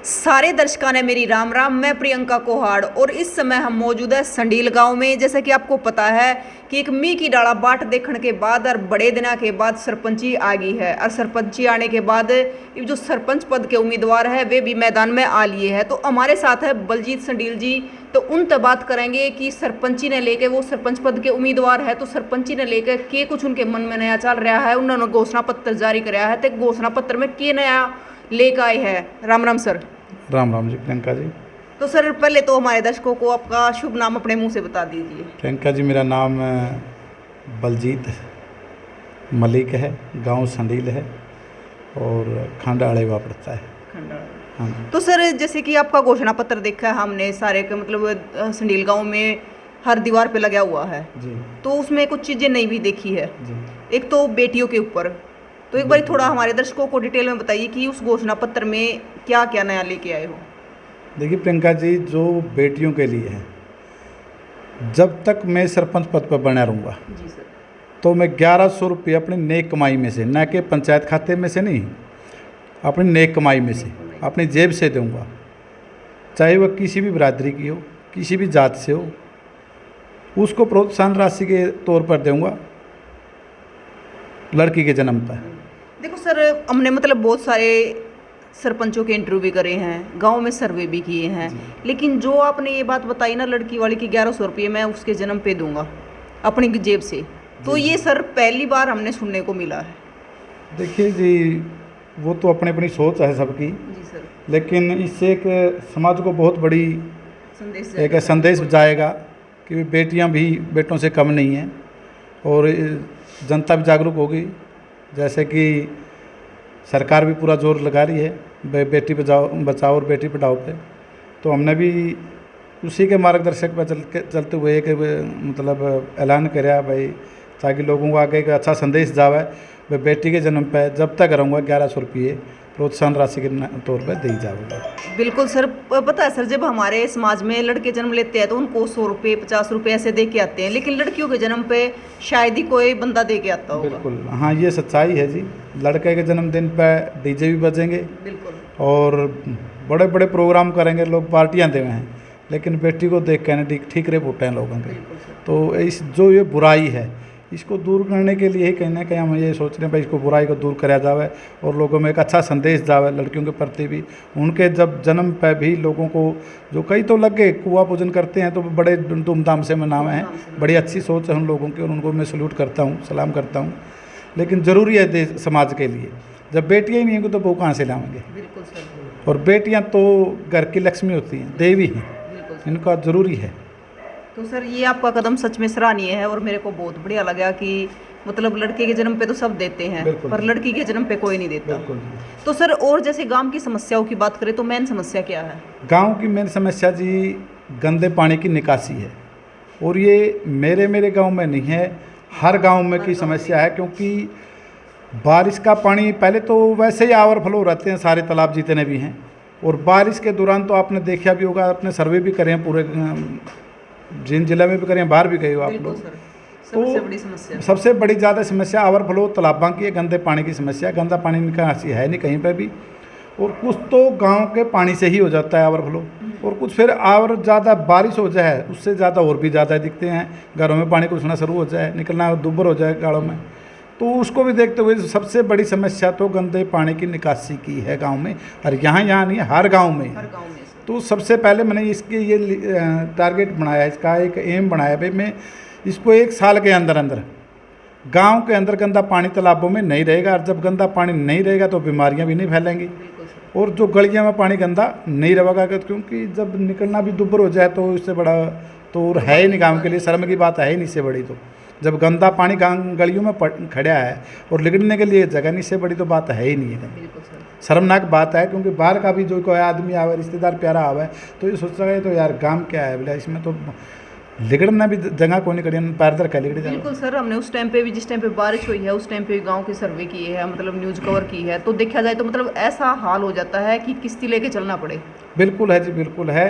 सारे दर्शकों ने मेरी राम राम। मैं प्रियंका कोहाड़ और इस समय हम मौजूद है संडील गांव में। जैसे कि आपको पता है कि एक मी की डाला बाट देखने के बाद और बड़े दिना के बाद सरपंची आ गई है और सरपंची आने के बाद जो सरपंच पद के उम्मीदवार है वे भी मैदान में आ लिए है। तो हमारे साथ है बलजीत संडील जी। तो उनसे बात करेंगे कि सरपंची ने लेके वो सरपंच पद के उम्मीदवार है, तो सरपंची ने लेकर के कुछ उनके मन में नया चल रहा है। उन्होंने घोषणा पत्र जारी कराया है, तो घोषणा पत्र में क्या नया लेकर आए है। राम राम सर। राम राम जी प्रियंका जी। तो सर पहले तो हमारे दर्शकों को आपका शुभ नाम अपने मुंह से बता दीजिए। प्रियंका जी, मेरा नाम बलजीत मलिक है, गांव संडील है और खंडा अड़ेवा पड़ता है। हाँ। तो सर जैसे कि आपका घोषणा पत्र देखा है हमने सारे के मतलब संडील गांव में हर दीवार पे लगा हुआ है जी। तो उसमें कुछ चीज़ें नई भी देखी है जी। एक तो बेटियों के ऊपर। तो एक बार थोड़ा हमारे दर्शकों को डिटेल में बताइए कि उस घोषणा पत्र में क्या क्या नया लेके आए हो। देखिए प्रियंका जी, जो बेटियों के लिए है, जब तक मैं सरपंच पद पर बना रहूँगा जी सर, तो मैं 1100 रुपये अपनी नेक कमाई में से, न कि पंचायत खाते में से नहीं, अपनी नेक कमाई में से अपनी जेब से दूंगा। चाहे वह किसी भी बिरादरी की हो, किसी भी जात से हो, उसको प्रोत्साहन राशि के तौर पर दूंगा लड़की के जन्म पर। देखो सर, हमने मतलब बहुत सारे सरपंचों के इंटरव्यू भी करे हैं, गांव में सर्वे भी किए हैं, लेकिन जो आपने ये बात बताई ना लड़की वाली की 1100 रुपये मैं उसके जन्म पे दूंगा अपनी जेब से, तो ये सर पहली बार हमने सुनने को मिला है। देखिए जी, वो तो अपनी अपनी सोच है सबकी जी सर, लेकिन इससे एक समाज को बहुत बड़ी संदेश संदेश जाएगा कि बेटियां भी बेटों से कम नहीं हैं और जनता भी जागरूक होगी। जैसे कि सरकार भी पूरा जोर लगा रही है बेटी बचाओ और बेटी पढ़ाओ पे, तो हमने भी उसी के मार्गदर्शक पर चलते हुए एक मतलब ऐलान कराया भाई, ताकि लोगों को आगे एक अच्छा संदेश जावे। भाई बेटी के जन्म पे जब तक रहूँगा 1100 रुपये प्रोत्साहन राशि के तौर पर दी जाएगा। बिल्कुल सर। पता है सर, जब हमारे समाज में लड़के जन्म लेते हैं तो उनको 100 रुपये 50 रुपये ऐसे दे के आते हैं, लेकिन लड़कियों के जन्म पे शायद ही कोई बंदा दे के आता होगा। बिल्कुल, हाँ, ये सच्चाई है जी। लड़के के जन्मदिन पर डीजे भी बजेंगे बिल्कुल और बड़े बड़े प्रोग्राम करेंगे, लोग पार्टियाँ दे हैं, लेकिन बेटी को देख के ठीक रे फूटे हैं लोगों के। तो इस जो ये बुराई है इसको दूर करने के लिए ही कहीं ना कहीं हम ये सोच रहे हैं भाई इसको बुराई को दूर कराया जाए और लोगों में एक अच्छा संदेश जावे लड़कियों के प्रति भी। उनके जब जन्म पर भी लोगों को, जो कई तो लगे कुआ पूजन करते हैं तो बड़े धूमधाम से मनावे हैं, बड़ी अच्छी सोच है उन लोगों की और उनको मैं सल्यूट करता हूँ, सलाम करता हूँ। लेकिन ज़रूरी है देश समाज के लिए, जब बेटियाँ ही नहीं होंगी तो वो कहाँ से लाएंगे। और बेटियाँ तो घर की लक्ष्मी होती हैं, देवी हैं, इनका ज़रूरी है। तो सर ये आपका कदम सच में सराहनीय है और मेरे को बहुत बढ़िया लगा कि मतलब लड़के के जन्म पे तो सब देते हैं पर लड़की के जन्म पे कोई नहीं देता। तो सर और जैसे गांव की समस्याओं की बात करें तो मेन समस्या क्या है? गांव की मेन समस्या जी गंदे पानी की निकासी है और ये मेरे गांव में नहीं है, हर गांव में की समस्या है। क्योंकि बारिश का पानी पहले तो वैसे ही ओवरफ्लो रहते हैं सारे तालाब जितने भी हैं, और बारिश के दौरान तो आपने देखा भी होगा, आपने सर्वे भी करे हैं पूरे जिन जिले में भी करें, बाहर भी गए हो आप लोग, तो सबसे बड़ी ज़्यादा समस्या ओवरफ्लो तालाबों की है, गंदे पानी की समस्या। गंदा पानी निकासी है नहीं कहीं पे भी, और कुछ तो गांव के पानी से ही हो जाता है ओवरफ्लो, और कुछ फिर और ज़्यादा बारिश हो जाए उससे ज़्यादा और भी ज़्यादा दिखते हैं, घरों में पानी घुसना शुरू हो जाए, निकलना दुब्बर हो जाए गाड़ों में। तो उसको भी देखते हुए सबसे बड़ी समस्या तो गंदे पानी की निकासी की है गाँव में, और यहाँ नहीं हर गाँव में। तो सबसे पहले मैंने इसके ये टारगेट बनाया, इसका एक एम बनाया भाई मैं इसको 1 साल के अंदर अंदर गांव के अंदर गंदा पानी तालाबों में नहीं रहेगा, और जब गंदा पानी नहीं रहेगा तो बीमारियां भी नहीं फैलेंगी, और जो गलियों में पानी गंदा नहीं रहेगा, क्योंकि जब निकलना भी दुब्बर हो जाए तो इससे बड़ा तो है ही नहीं गाँव के लिए, शर्म की बात है ही नहीं इससे बड़ी। तो जब गंदा पानी गलियों में खड़ा है और लिगड़ने के लिए जगह नहीं, से बड़ी तो बात है ही नहीं है, शर्मनाक बात है। क्योंकि बाहर का भी जो कोई आदमी आवे, रिश्तेदार प्यारा आवे, तो ये सोचता है तो यार काम क्या है बोला, इसमें तो लिगड़ना भी जगह को नहीं करिए, पैर का लिगड़ जाए। बिल्कुल सर, हमने उस टाइम पे भी, जिस टाइम पे बारिश हुई है उस टाइम पे गांव के सर्वे किए हैं, मतलब न्यूज़ कवर की है, तो देखा जाए तो मतलब ऐसा हाल हो जाता है कि किश्ती लेके चलना पड़े। बिल्कुल है जी, बिल्कुल है।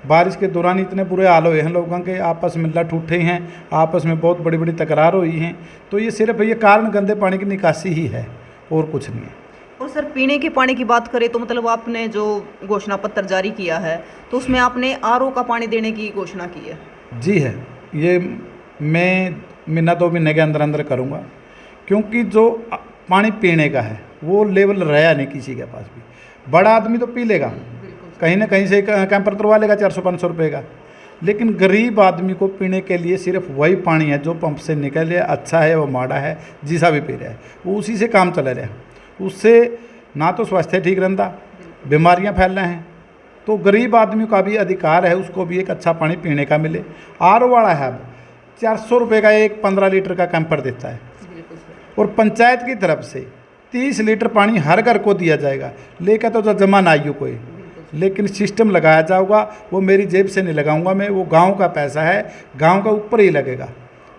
बारिश के दौरान इतने बुरे हाल हुए हैं लोगों के, आपस में लठ उठे हैं, आपस में बहुत बड़ी बड़ी तकरार हुई हैं। तो ये सिर्फ ये कारण गंदे पानी की निकासी ही है और कुछ नहीं है। और सर पीने के पानी की बात करें तो मतलब आपने जो घोषणा पत्र जारी किया है तो उसमें आपने आरओ का पानी देने की घोषणा की है। जी है, ये मैं महीना 2 महीने के अंदर अंदर करूँगा, क्योंकि जो पानी पीने का है वो लेवल रहा नहीं किसी के पास भी। बड़ा आदमी तो पी लेगा, कहीं ना कहीं से कैंपर करवा लेगा 400-500 रुपये का, लेकिन गरीब आदमी को पीने के लिए सिर्फ वही पानी है जो पंप से निकले, अच्छा है वो माड़ा है, जिसा भी पी रहा है वो उसी से काम चला रहा है। उससे ना तो स्वास्थ्य ठीक रहता, बीमारियां फैल रहे हैं। तो गरीब आदमी का भी अधिकार है, उसको भी एक अच्छा पानी पीने का मिले। आरओ वाला है अब 400 रुपये का एक 15 लीटर का कैंपर देता है, और पंचायत की तरफ से 30 लीटर पानी हर घर को दिया जाएगा। लेकर तो जमा ना आइयो कोई, लेकिन सिस्टम लगाया जाएगा, वो मेरी जेब से नहीं लगाऊंगा मैं, वो गांव का पैसा है, गांव का ऊपर ही लगेगा।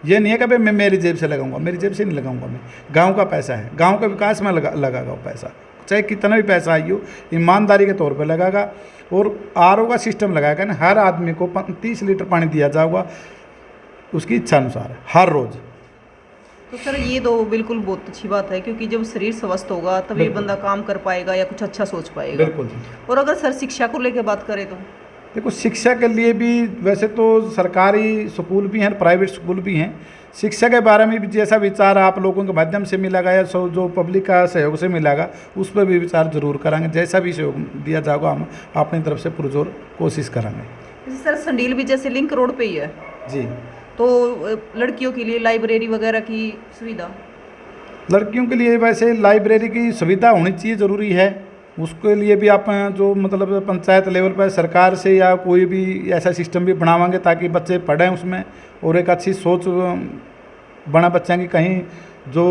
ये नहीं है कि भाई मैं मेरी जेब से लगाऊंगा, मेरी जेब से नहीं लगाऊंगा मैं, गांव का पैसा है, गांव का विकास में लगागा वो पैसा, चाहे कितना भी पैसा आई हो, ईमानदारी के तौर पे लगागा। और आरओ का सिस्टम लगाएगा ना, हर आदमी को 30 लीटर पानी दिया जाएगा उसकी इच्छा अनुसार हर रोज़। तो सर ये तो बिल्कुल बहुत अच्छी बात है, क्योंकि जब शरीर स्वस्थ होगा तभी बंदा काम कर पाएगा या कुछ अच्छा सोच पाएगा। बिल्कुल। और अगर सर शिक्षा को लेकर बात करें तो देखो, शिक्षा के लिए भी वैसे तो सरकारी स्कूल भी हैं, प्राइवेट स्कूल भी हैं। शिक्षा के बारे में भी जैसा विचार आप लोगों के माध्यम से मिलेगा या जो पब्लिक का सहयोग से मिलेगा, उस पर भी विचार जरूर करेंगे। जैसा भी सहयोग दिया जाएगा हम अपनी तरफ से पुरजोर कोशिश करेंगे। जैसे सर संडील भी जैसे लिंक रोड पे ही है जी, तो लड़कियों के लिए लाइब्रेरी वगैरह की सुविधा, लड़कियों के लिए वैसे लाइब्रेरी की सुविधा होनी चाहिए, ज़रूरी है। उसके लिए भी आप जो मतलब पंचायत लेवल पर सरकार से या कोई भी ऐसा सिस्टम भी बनावांगे ताकि बच्चे पढ़ें उसमें, और एक अच्छी सोच बना बच्चों की, कहीं जो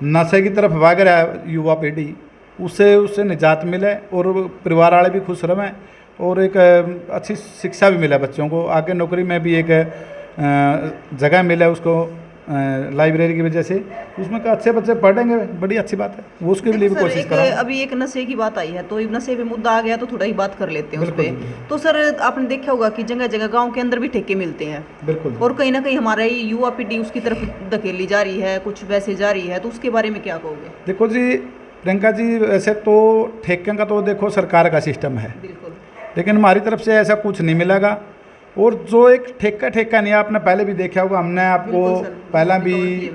नशे की तरफ भाग रहा है युवा पीढ़ी उससे निजात मिले, और परिवार वाले भी खुश रहें, और एक अच्छी शिक्षा भी मिले बच्चों को, आगे नौकरी में भी एक जगह मिले उसको लाइब्रेरी की वजह से, उसमें का अच्छे बच्चे पढ़ेंगे, बड़ी अच्छी बात है, वो उसके लिए भी कोशिश करें। अभी एक नशे की बात आई है तो नशे पे मुद्दा आ गया तो थोड़ा ही बात कर लेते हैं उस बिल्कुल, पे। बिल्कुल। तो सर आपने देखा होगा कि जगह जगह गांव के अंदर भी ठेके मिलते हैं, बिल्कुल। और कहीं ना कहीं हमारा युवा पीढ़ी उसकी तरफ धकेली जा रही है, कुछ वैसे जा रही है, तो उसके बारे में क्या कहोगे? देखो जी प्रियंका जी, वैसे तो ठेके का तो देखो सरकार का सिस्टम है, बिल्कुल, लेकिन हमारी तरफ से ऐसा कुछ नहीं मिलेगा। और जो एक ठेका नहीं है, आपने पहले भी देखा होगा, हमने आपको पहला भी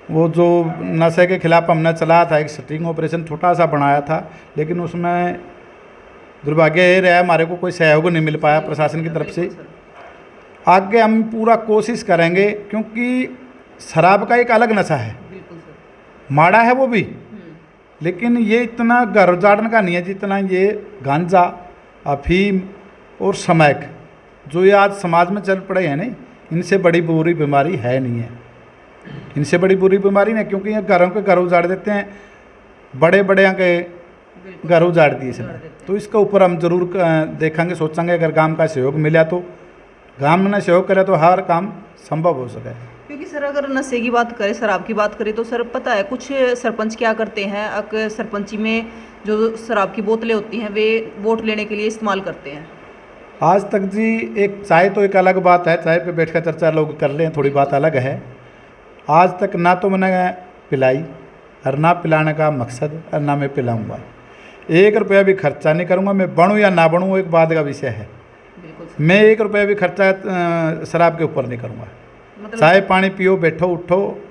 वो जो नशे के खिलाफ हमने चलाया था, एक स्टिंग ऑपरेशन छोटा सा बनाया था, लेकिन उसमें दुर्भाग्य ये रहा हमारे को कोई सहयोग नहीं मिल पाया प्रशासन की तरफ से। आगे हम पूरा कोशिश करेंगे, क्योंकि शराब का एक अलग नशा है, माड़ा है वो भी, लेकिन ये इतना घर उजाड़ने का नहीं है जितना ये गांजा, अफीम और स्मैक जो ये आज समाज में चल पड़े हैं नहीं, इनसे बड़ी बुरी बीमारी है नहीं है, इनसे बड़ी बुरी बीमारी नहीं, क्योंकि ये घरों के घर उजाड़ देते हैं, बड़े बड़े के घर उजाड़ दिए इसने। तो इसके ऊपर हम जरूर देखेंगे, सोचेंगे, अगर गांव का सहयोग मिला तो, गांव में सहयोग करे तो हर काम संभव हो सके। क्योंकि सर अगर नशे की बात करें, शराब की बात करें, तो सर पता है कुछ सरपंच क्या करते हैं, अगर सरपंची में जो शराब की बोतलें होती हैं वे वोट लेने के लिए इस्तेमाल करते हैं। आज तक जी एक चाय तो एक अलग बात है, चाय पे बैठकर चर्चा लोग कर रहे हैं, थोड़ी बात अलग है। आज तक ना तो मैंने पिलाई और ना पिलाने का मकसद, और ना मैं पिलाऊंगा। 1 रुपया भी खर्चा नहीं करूंगा, मैं बनूं या ना बनूं वो एक बात का विषय है। मैं 1 रुपया भी खर्चा शराब के ऊपर नहीं करूंगा। मतलब चाय पानी पियो, बैठो उठो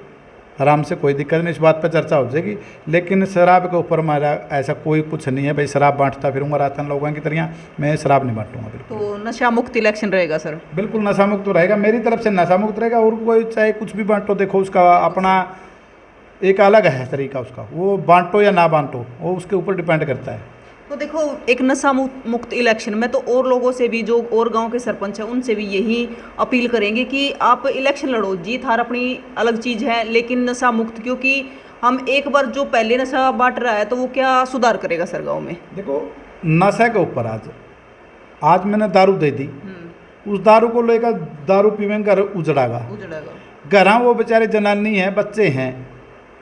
आराम से, कोई दिक्कत नहीं, इस बात पर चर्चा हो जाएगी, लेकिन शराब के ऊपर हमारा ऐसा कोई कुछ नहीं है भाई शराब बांटता फिरूंगा रातन लोगों की तरह, मैं शराब नहीं बांटूंगा बिल्कुल। तो नशा मुक्त इलेक्शन रहेगा सर? बिल्कुल नशा मुक्त तो रहेगा, मेरी तरफ से नशा मुक्त रहेगा, और कोई चाहे कुछ भी बांटो, देखो उसका अपना एक अलग है तरीका उसका, वो बांटो या ना बांटो वो उसके ऊपर डिपेंड करता है। तो देखो एक नशा मुक्त इलेक्शन में तो और लोगों से भी, जो और गांव के सरपंच हैं उनसे भी यही अपील करेंगे कि आप इलेक्शन लड़ो, जीत हार अपनी अलग चीज़ है, लेकिन नशा मुक्त, क्योंकि हम एक बार जो पहले नशा बांट रहा है तो वो क्या सुधार करेगा सर गाँव में? देखो नशे के ऊपर आज मैंने दारू दे दी, उस दारू को लेकर दारू पीवेंगे घर उजड़ागा, घर वो बेचारे जनानी हैं, बच्चे हैं,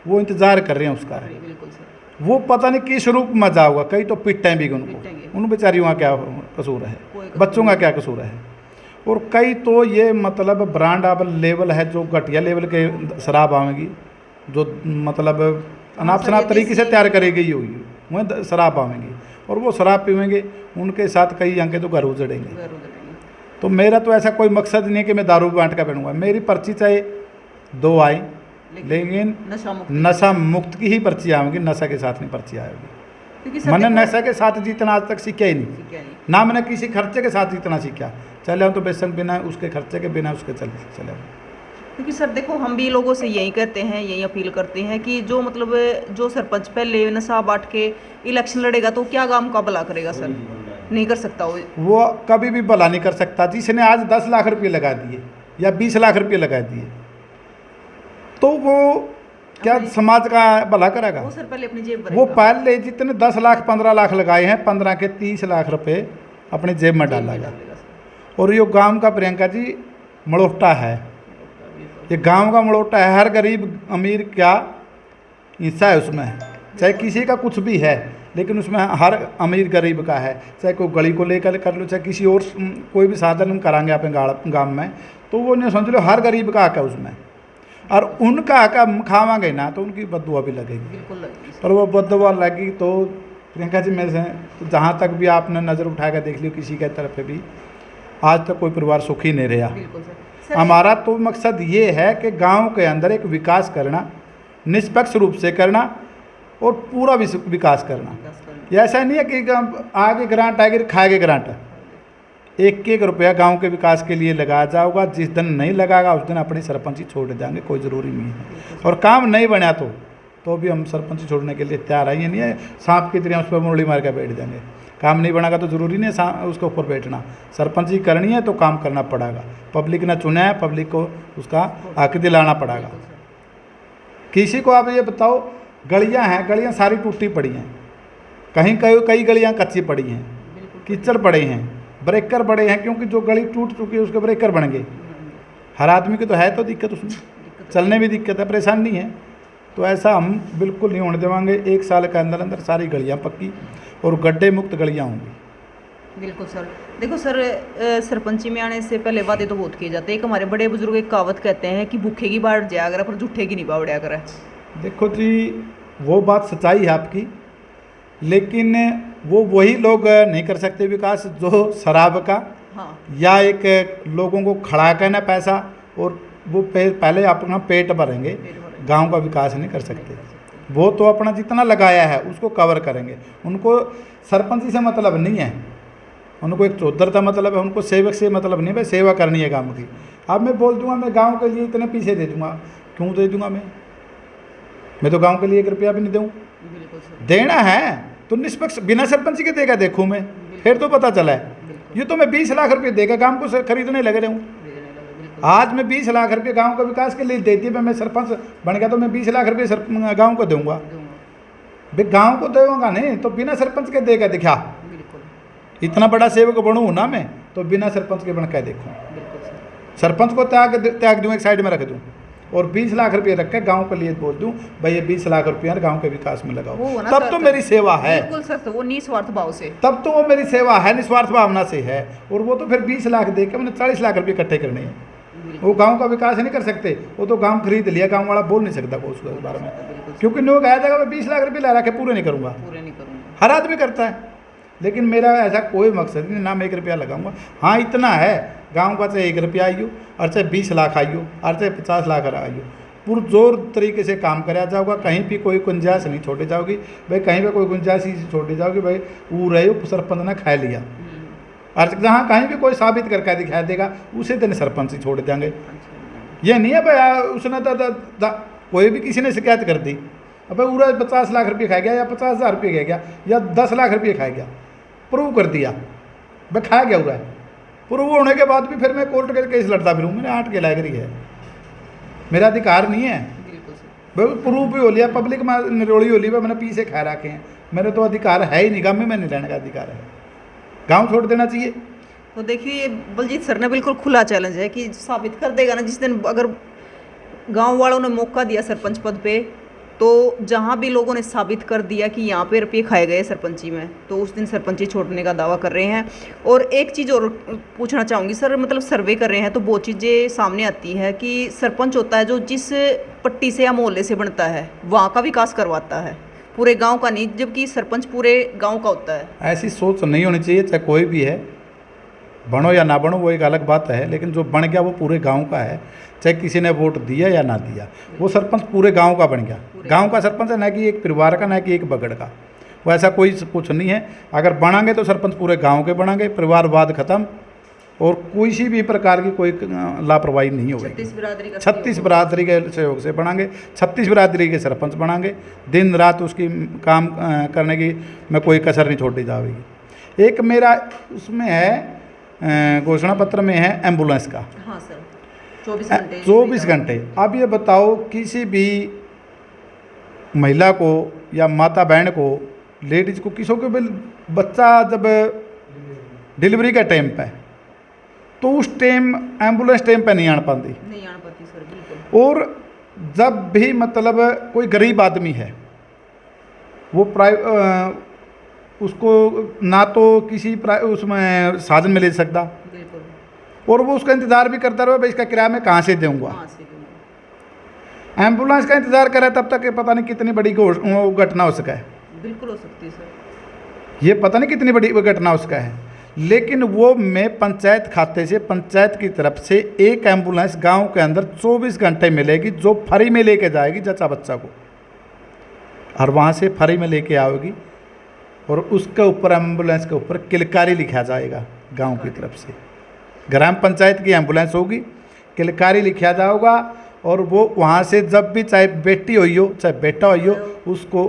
वो इंतज़ार कर रहे हैं उसका, बिल्कुल सर। वो पता नहीं किस रूप में मजा होगा, कई तो पिटें भी उनको, उन बेचारियों का क्या कसूर है, बच्चों का क्या कसूर है, और कई तो ये मतलब ब्रांड लेवल है, जो घटिया लेवल के शराब आएंगी, जो मतलब अनाप सर, शनाप ये तरीके से देसी- तैयार करी गई होगी, वहीं शराब पावेंगे और वो शराब पीवेंगे, उनके साथ कई यहाँ के तो घर उजड़ेंगे। घर उधरेंगे। तो मेरा तो ऐसा कोई मकसद नहीं है कि मैं दारू बांट कर पीऊँगा, मेरी पर्ची चाहे 2 आए, लेकिन नशा मुक्त, नशा मुक्त की ही पर्ची आएगी, नशा के साथ नहीं पर्ची आएगी। क्योंकि सर मैंने देखो- नशा के साथ जीतना आज तक सीखा ही नहीं, ठीक है नहीं। ना मैंने किसी खर्चे के साथ जीतना सीखा। चले हम तो बेशक बिना उसके खर्चे के, बिना उसके चले। क्योंकि सर देखो, हम भी लोगों से यही कहते हैं, यही अपील करते हैं कि जो मतलब जो सरपंच पहले नशा बांट के इलेक्शन लड़ेगा तो क्या गांव का भला करेगा सर? नहीं कर सकता वो। कभी भी भला नहीं कर सकता। जिसने आज 10 लाख रुपये लगा दिए या 20 लाख रुपये लगा दिए, तो वो क्या समाज का भला करेगा? वो सर पहले अपनी जेब वो भरेगा। पहले जितने 10 लाख 15 लाख लगाए हैं, 15 के 30 लाख रुपए अपनी जेब में डालेगा। डालेगा सर। और ये गांव का प्रियंका जी मड़ोटा है, ये गांव का मड़ोटा है। हर गरीब अमीर क्या हिस्सा है उसमें, चाहे किसी का कुछ भी है, लेकिन उसमें हर अमीर गरीब का है। चाहे कोई गली को लेकर कर लो, चाहे किसी और कोई भी साधन हम कराएंगे अपने गाँव में, तो वो नहीं समझ लो हर गरीब का हक है उसमें। और उनका हक हम खावांगे ना तो उनकी बददुआ भी लगेगी। बिल्कुल लगेगी सर। और वो बददुआ लगी तो प्रियंका जी में से तो जहाँ तक भी आपने नज़र उठा कर देख लियो, किसी के तरफ भी आज तक कोई परिवार सुखी नहीं रहा। बिल्कुल सर। हमारा तो मकसद ये है कि गांव के अंदर एक विकास करना, निष्पक्ष रूप से करना और पूरा विकास करना। ये ऐसा नहीं है कि आगे ग्रांट आएगी खाएगे ग्रांट। एक एक रुपया गांव के विकास के लिए लगाया जाएगा। जिस दिन नहीं लगाएगा उस दिन अपनी सरपंची छोड़ देंगे, कोई ज़रूरी नहीं है। और काम नहीं बना तो भी हम सरपंची छोड़ने के लिए तैयार है। ये नहीं है सांप की तरह उस पर मुरली मार के बैठ जाएंगे। काम नहीं बनेगा तो ज़रूरी नहीं है उसके ऊपर बैठना। सरपंची करनी है तो काम करना पड़ेगा। पब्लिक ने चुना है, पब्लिक को उसका हक दिलाना पड़ेगा। किसी को आप ये बताओ, गलियां हैं, गलियां सारी टूटी पड़ी हैं, कहीं कई गलियां कच्ची पड़ी हैं, कीचड़ पड़े हैं, ब्रेकर बड़े हैं, क्योंकि जो गली टूट चुकी है उसके ब्रेकर बन गए। हर आदमी की तो है तो दिक्कत, उसमें चलने में दिक्कत है, परेशान नहीं है। तो ऐसा हम बिल्कुल नहीं होने देवांगे। 1 साल के अंदर अंदर सारी गलियां पक्की और गड्ढे मुक्त गलियां होंगी। बिल्कुल सर। देखो सर, सरपंची में आने से पहले वादे तो बहुत किए जाते हैं। एक हमारे बड़े बुजुर्ग एक कहावत कहते हैं कि भूखे की बाढ़ जाया करे पर झूठे की नहीं बावड़िया करे। देखो जी, वो बात सच्चाई है आपकी, लेकिन वो वही लोग नहीं कर सकते विकास जो शराब का, हाँ, या एक लोगों को खड़ा करना पैसा और वो पहले अपना पेट भरेंगे, गांव का विकास नहीं कर सकते। वो तो अपना जितना लगाया है उसको कवर करेंगे। उनको सरपंची से मतलब नहीं है, उनको एक चौधर का मतलब है, उनको सेवक से मतलब नहीं है। भाई सेवा करनी है गांव की। अब मैं बोल दूंगा मैं गांव के लिए इतने पैसे दे दूंगा, क्यों दे दूंगा? मैं तो गांव के लिए 1 रुपया भी नहीं दूँ। बिल्कुल सर। देना है तो निष्पक्ष बिना सरपंच के देगा, देखूँ मैं, फिर तो पता चला है। ये तो मैं 20 लाख रुपये देगा गांव को खरीदने लग रहा हूँ। आज मैं 20 लाख रुपये गांव के विकास के लिए देती है। मैं सरपंच बन गया तो मैं 20 लाख रुपये गांव को दूंगा। भाई गांव को देगा नहीं तो बिना सरपंच के देगा। दिखा इतना बड़ा सेवक बनूँ ना मैं, तो बिना सरपंच के बन के देखूँ। सरपंच को त्याग दूँ, एक साइड में रख दूँ और 20 लाख रुपये रख के गाँव के लिए बोल दूँ भाई ये 20 लाख रुपया गाँव के विकास में लगाओ, तब तो मेरी सेवा है। बिल्कुल सर, तो वो निस्वार्थ भाव से, तब तो वो मेरी सेवा है, निस्वार्थ भावना से है। और वो तो फिर 20 लाख दे के मैंने 40 लाख रुपये इकट्ठे करने हैं। वो गांव का विकास नहीं कर सकते, वो तो गांव खरीद लिया, गांव वाला बोल नहीं सकता को उसके बारे में, क्योंकि लोग आया जाएगा मैं 20 लाख रुपये ला के पूरे नहीं करूँगा। हर आदमी करता है, लेकिन मेरा ऐसा कोई मकसद नहीं, ना मैं 1 रुपया लगाऊंगा। हाँ इतना है, गांव का चाहे 1 रुपया आइयो और चाहे 20 लाख आइयो और चाहे 50 लाख आइयो, पुरजोर तरीके से काम कराया जाओगा। कहीं भी कोई गुंजाइश नहीं छोड़ी जाओगी। भाई कहीं पर कोई गुंजाइश छोड़ी जाओगी, भाई वो रहे सरपंच ने खा लिया, और जहाँ कहीं भी कोई साबित करके दिखा देगा उसे दिन सरपंच ही छोड़ देंगे। ये नहीं है भाई उसने कोई भी किसी ने शिकायत कर दी, अब भाई पूरा 50 लाख रुपये खा गया या 50,000 रुपये खा गया या 10 लाख रुपये खा गया, प्रूव कर दिया भाई खा गया हुआ है, प्रूव होने के बाद भी फिर मैं कोर्ट के केस लड़ता फिरूँ, मैंने 8 के लाइक रही है, मेरा अधिकार नहीं है। भाई प्रूफ भी हो लिया, पब्लिक में निरोड़ी हो ली, मैंने पीछे खा रखे हैं, मेरे तो अधिकार है ही नहीं, गाँव में नहीं रहने का अधिकार है, गांव छोड़ देना चाहिए। तो देखिए ये बलजीत सर ने बिल्कुल खुला चैलेंज है कि साबित कर देगा ना जिस दिन, अगर गांव वालों ने मौका दिया सरपंच पद पे तो जहाँ भी लोगों ने साबित कर दिया कि यहाँ पे रुपये खाए गए सरपंची में, तो उस दिन सरपंची छोड़ने का दावा कर रहे हैं। और एक चीज़ और पूछना चाहूँगी सर, मतलब सर्वे कर रहे हैं तो बहुत चीज़ें सामने आती है कि सरपंच होता है जो जिस पट्टी से या मोहल्ले से बनता है वहाँ का विकास करवाता है, पूरे गांव का नहीं, जबकि सरपंच पूरे गांव का होता है। ऐसी सोच नहीं होनी चाहिए, चाहे कोई भी है, बनो या ना बनो वो एक अलग बात है, लेकिन जो बन गया वो पूरे गांव का है, चाहे किसी ने वोट दिया या ना दिया, वो सरपंच पूरे गांव का बन गया। गांव का सरपंच है, ना कि एक परिवार का, ना कि एक बगड़ का। वो ऐसा कोई कुछ नहीं है। अगर बनाएंगे तो सरपंच पूरे गांव के बनाएंगे, परिवारवाद खत्म, और किसी भी प्रकार की कोई लापरवाही नहीं होगी। 36 बिरादरी के सहयोग से बनाएंगे, 36 बिरादरी के सरपंच बनाएंगे, दिन रात उसकी काम करने की में कोई कसर नहीं छोड़ी जाएगी। एक मेरा उसमें है घोषणा पत्र में है एम्बुलेंस का। हाँ सर, 24 घंटे। अब ये बताओ, किसी भी महिला को या माता बहन को, लेडीज को, किसी को भी बच्चा जब डिलीवरी का टाइम पे, तो उस टाइम एम्बुलेंस टाइम पे नहीं आन पाती सर, बिल्कुल। और जब भी मतलब कोई गरीब आदमी है, वो उसको ना तो किसी उसमें साधन में ले सकता, और वो उसका इंतज़ार भी करता रहे भाई इसका किराया मैं कहाँ से दूंगा। एम्बुलेंस का इंतज़ार करे तब तक पता नहीं कितनी बड़ी घटना हो सका है। बिल्कुल हो सकती है सर, ये पता नहीं कितनी बड़ी घटना उसका है। लेकिन वो मैं पंचायत खाते से, पंचायत की तरफ से एक एम्बुलेंस गांव के अंदर 24 घंटे मिलेगी, जो फ्री में लेके जाएगी जच्चा बच्चा को, और वहाँ से फ्री में लेके आओगी, और उसके ऊपर एम्बुलेंस के ऊपर किलकारी लिखा जाएगा गांव की तरफ से। ग्राम पंचायत की एम्बुलेंस होगी, किलकारी लिखा जाएगा, और वो वहाँ से जब भी चाहे बेटी हुई हो चाहे बेटा हुई हो, उसको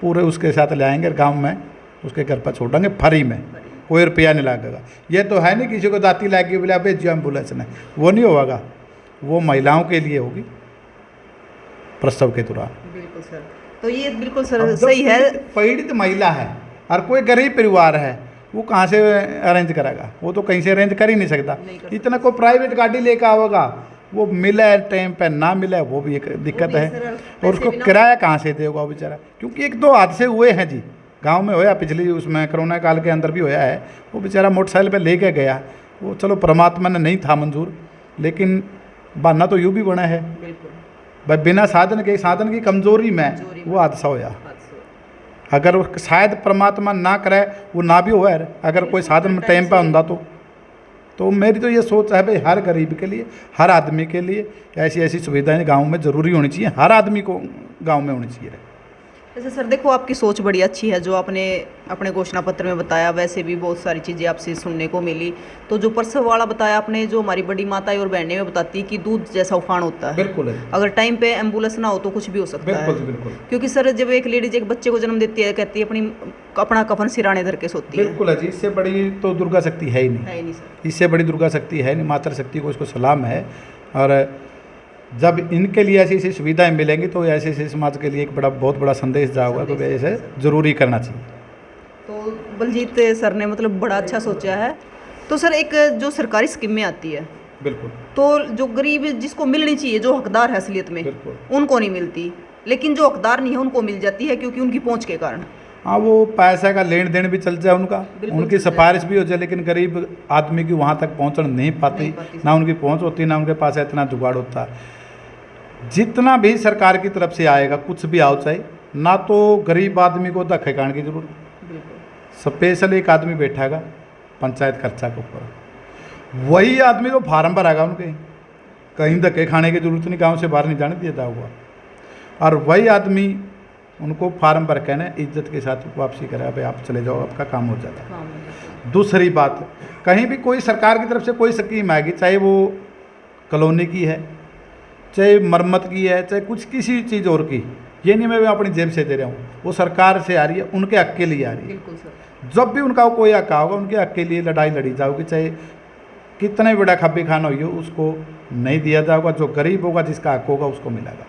पूरे उसके साथ ले आएंगे, गाँव में उसके घर पर छोड़ेंगे फ्री में, कोई रुपया नहीं लगेगा। ये तो है नहीं किसी को दाती लगी बोले भेजियो एम्बुलेंस ने, वो नहीं होगा। वो महिलाओं के लिए होगी प्रसव के दौरान। बिल्कुल सर, तो ये बिल्कुल सर सही है। पीड़ित महिला है और कोई गरीब परिवार है, वो कहाँ से अरेंज करेगा? वो तो कहीं से अरेंज कर ही नहीं सकता। इतना कोई प्राइवेट गाड़ी लेकर आओगा, वो मिले टाइम पे ना मिले, वो भी एक दिक्कत है। और उसको किराया कहाँ से देगा वो बेचारा? क्योंकि एक दो हादसे हुए हैं जी, गांव में होया, पिछली उसमें कोरोना काल के अंदर भी होया है। वो बेचारा मोटरसाइकिल पे लेके गया, वो चलो परमात्मा ने नहीं था मंजूर, लेकिन बहाना तो यूँ भी बना है भाई, बिना साधन के, साधन की कमजोरी में वो हादसा होया। अगर शायद परमात्मा ना करे वो ना भी हुआ है, अगर कोई साधन में टाइम पे होता तो मेरी तो ये सोच है भाई, हर गरीब के लिए, हर आदमी के लिए ऐसी ऐसी सुविधाएं गांव में ज़रूरी होनी चाहिए, हर आदमी को गांव में होनी चाहिए। जैसे सर देखो, आपकी सोच बड़ी अच्छी है, जो आपने अपने घोषणा पत्र में बताया, वैसे भी बहुत सारी चीज़ें आपसे सुनने को मिली। तो जो प्रसव वाला बताया आपने, जो हमारी बड़ी माताएं और बहनें में बताती कि दूध जैसा उफान होता है, बिल्कुल है। अगर टाइम पे एम्बुलेंस ना हो तो कुछ भी हो सकता है। बिल्कुल। क्योंकि सर जब एक लेडीज एक बच्चे को जन्म देती है, कहती है अपना कफन सिराने धर के सोती है। बिल्कुल है जी, इससे बड़ी तो दुर्गा शक्ति है ही नहीं सर, इससे बड़ी दुर्गा शक्ति है नहीं। मातृ शक्ति को इसको सलाम है। और जब इनके लिए ऐसी ऐसी सुविधाएं मिलेंगी तो ऐसे ऐसे समाज के लिए एक बहुत बड़ा संदेश जाएगा, तो ऐसे जरूरी करना चाहिए। तो बलजीत सर ने मतलब बड़ा अच्छा सोचा है। तो सर एक जो सरकारी स्कीमें आती है, बिल्कुल, तो जो गरीब जिसको मिलनी चाहिए, जो हकदार है असलियत में, उनको नहीं मिलती, लेकिन जो हकदार नहीं है उनको मिल जाती है, क्योंकि उनकी पहुँच के कारण। हाँ, वो पैसा का लेन देन भी चल जाए उनका, उनकी सिफारिश भी हो जाए, लेकिन गरीब आदमी की वहाँ तक पहुँच नहीं पाती, ना उनकी पहुँच होती, ना उनके पास इतना जुगाड़ होता। जितना भी सरकार की तरफ से आएगा, कुछ भी आओ चाहे, ना तो गरीब आदमी को धक्के खाने की जरूरत, स्पेशल एक आदमी बैठागा पंचायत खर्चा के ऊपर, वही आदमी तो फार्म भरागा उनके, कहीं धक्के खाने की जरूरत नहीं, गांव से बाहर नहीं जाने दिया जाऊगा, और वही आदमी उनको फार्म भर के ना इज्जत के साथ वापसी करे, भाई आप चले जाओ, आपका काम हो जाता है। दूसरी बात, कहीं भी कोई सरकार की तरफ से कोई स्कीम आएगी, चाहे वो कॉलोनी की है, चाहे मरम्मत की है, चाहे कुछ किसी चीज़ और की, ये नहीं मैं अपनी जेब से दे रहा हूँ, वो सरकार से आ रही है, उनके हक के लिए आ रही है। जब भी उनका कोई हक होगा, उनके हक के लिए लड़ाई लड़ी जाओगी, चाहे कितना भी बड़ा खब्बी खाना हो, उसको नहीं दिया जाएगा। जो गरीब होगा, जिसका हक होगा, उसको मिलेगा।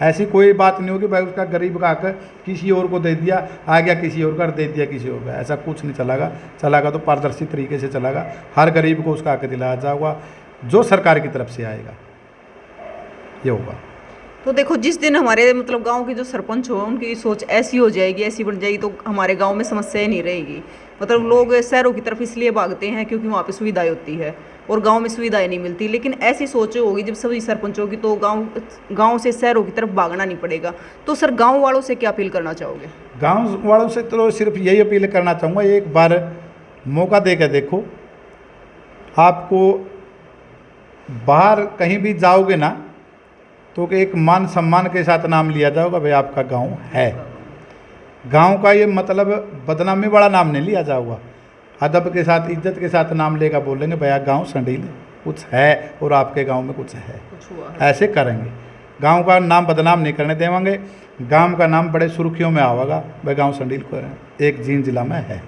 ऐसी कोई बात नहीं होगी भाई उसका गरीब का हक किसी और को दे दिया, आ गया किसी और का, दे दिया किसी और का, ऐसा कुछ नहीं चलेगा तो पारदर्शी तरीके से चलेगा। हर गरीब को उसका हक दिलाया जाएगा, जो सरकार की तरफ से आएगा, ये होगा। तो देखो, जिस दिन हमारे मतलब गांव के जो सरपंच हो उनकी सोच ऐसी हो जाएगी, ऐसी बन जाएगी, तो हमारे गांव में समस्याएं नहीं रहेगी। मतलब लोग शहरों की तरफ इसलिए भागते हैं क्योंकि वहाँ पे सुविधाएं होती है और गांव में सुविधाएं नहीं मिलती। लेकिन ऐसी सोच होगी जब सभी सरपंच होगी तो गांव से शहरों की तरफ भागना नहीं पड़ेगा। तो सर, गांव वालों से क्या अपील करना चाहोगे? गांव वालों से तो सिर्फ यही अपील करना चाहूँगा, एक बार मौका दे के देखो। आपको बाहर कहीं भी जाओगे ना तो एक मान सम्मान के साथ नाम लिया जाओगा, भाई आपका गांव है। गांव का ये मतलब बदनामी वाला नाम नहीं लिया जाओगा, अदब के साथ इज्जत के साथ नाम लेगा, बोलेंगे भैया गांव संडील कुछ है और आपके गांव में कुछ है, ऐसे करेंगे। गांव का नाम बदनाम नहीं करने देवांगे। गांव का नाम बड़े सुर्खियों में आवेगा, भाई गांव संडील को एक जींद जिला में है।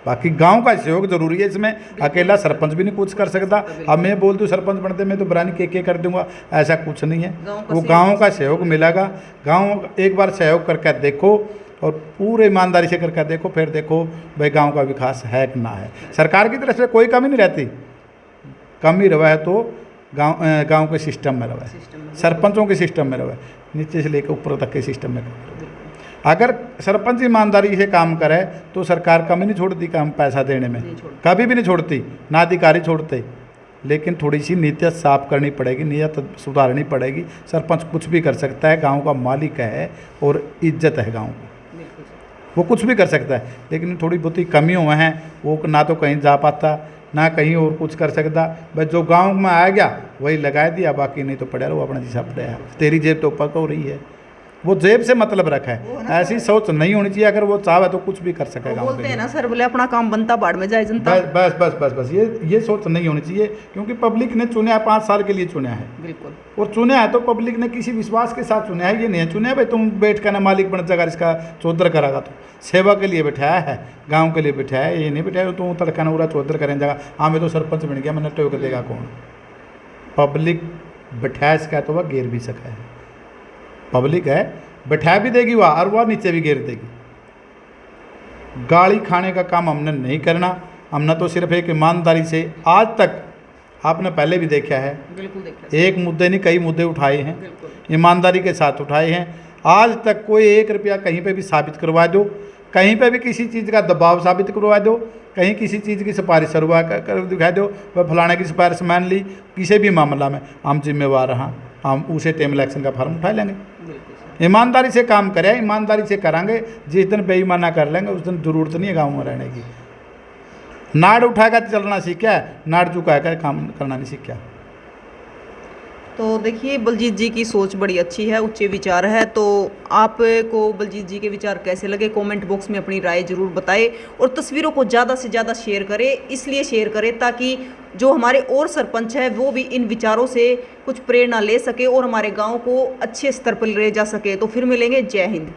बाकी गांव का सहयोग जरूरी है इसमें, अकेला सरपंच भी नहीं कुछ कर सकता। अब मैं बोल दूँ सरपंच बनते मैं तो बरानी के कर दूंगा, ऐसा कुछ नहीं है। वो गांव का सहयोग मिलेगा। गांव एक बार सहयोग करके देखो और पूरे ईमानदारी से करके देखो, फिर देखो भाई गांव का विकास है कि ना है। सरकार की तरफ से कोई कमी नहीं रहती, कमी रहा है तो गांव के सिस्टम में रहा है, सरपंचों के सिस्टम में रहा है, नीचे से लेकर ऊपर तक के सिस्टम में। अगर सरपंच ईमानदारी से काम करे तो सरकार कमी नहीं छोड़ती काम पैसा देने में, कभी भी नहीं छोड़ती, ना अधिकारी छोड़ते। लेकिन थोड़ी सी नीयत साफ करनी पड़ेगी, नीयत सुधारनी पड़ेगी। सरपंच कुछ भी कर सकता है, गांव का मालिक है और इज्जत है गांव को, वो कुछ भी कर सकता है। लेकिन थोड़ी बहुत ही कमियों हैं, वो ना तो कहीं जा पाता ना कहीं और कुछ कर सकता। बस जो गांव में आ गया वही लगा दिया, बाकी नहीं तो पड़ा रहो अपना जैसा पड़ा। तेरी जेब तो ऊपर हो रही है, वो जेब से मतलब रखा है। ऐसी सोच नहीं होनी चाहिए। अगर वो चाहे तो कुछ भी कर सकेगा। बोलते हैं ना सर, बोले अपना काम बनता बाढ़ में जाए जनता। बस बस बस बस ये सोच नहीं होनी चाहिए, क्योंकि पब्लिक ने चुना है, 5 साल के लिए चुना है। बिल्कुल। और चुना है तो पब्लिक ने किसी विश्वास के साथ चुना है, ये नहीं चुना है भाई तुम बैठ कर ना मालिक बन जाएगा, इसका चौधर करागा। तो सेवा के लिए बैठाया है, गाँव के लिए बैठाया है, ये नहीं बैठाया तुम तड़का ना पूरा चौधर करें जाएगा। हाँ मैं तो सरपंच बन गया, मैंने टोक देगा कौन? पब्लिक बैठाया इसका तो वह गिर भी सका है। पब्लिक है, बैठा भी देगी वह और वह नीचे भी गिर देगी। गाली खाने का काम हमने नहीं करना। हमने तो सिर्फ एक ईमानदारी से आज तक, आपने पहले भी देखा है, बिल्कुल देखा, एक मुद्दे नहीं कई मुद्दे उठाए हैं, ईमानदारी के साथ उठाए हैं। आज तक कोई 1 रुपया कहीं पे भी साबित करवा दो, कहीं पे भी किसी चीज़ का दबाव साबित करवा दो, कहीं किसी चीज़ की सिफारिश करवा कर दिखा दो, वह फलाने की सिफारिश मान ली, किसी भी मामला में हम जिम्मेवार रहा, हम उसे टेम इलेक्शन का फार्म उठा लेंगे। ईमानदारी से काम करें, ईमानदारी से करांगे। जिस दिन बेईमाना कर लेंगे उस दिन ज़रूरत नहीं है गाँव में रहने की। नाड़ उठाकर चलना सीखा है, नाड़ झुकाकर काम करना नहीं सीखा। तो देखिए, बलजीत जी की सोच बड़ी अच्छी है, उच्च विचार है। तो आपको बलजीत जी के विचार कैसे लगे, कमेंट बॉक्स में अपनी राय जरूर बताएं और तस्वीरों को ज़्यादा से ज़्यादा शेयर करें। इसलिए शेयर करें ताकि जो हमारे और सरपंच है वो भी इन विचारों से कुछ प्रेरणा ले सके और हमारे गांव को अच्छे स्तर पर ले जा सके। तो फिर मिलेंगे। जय हिंद।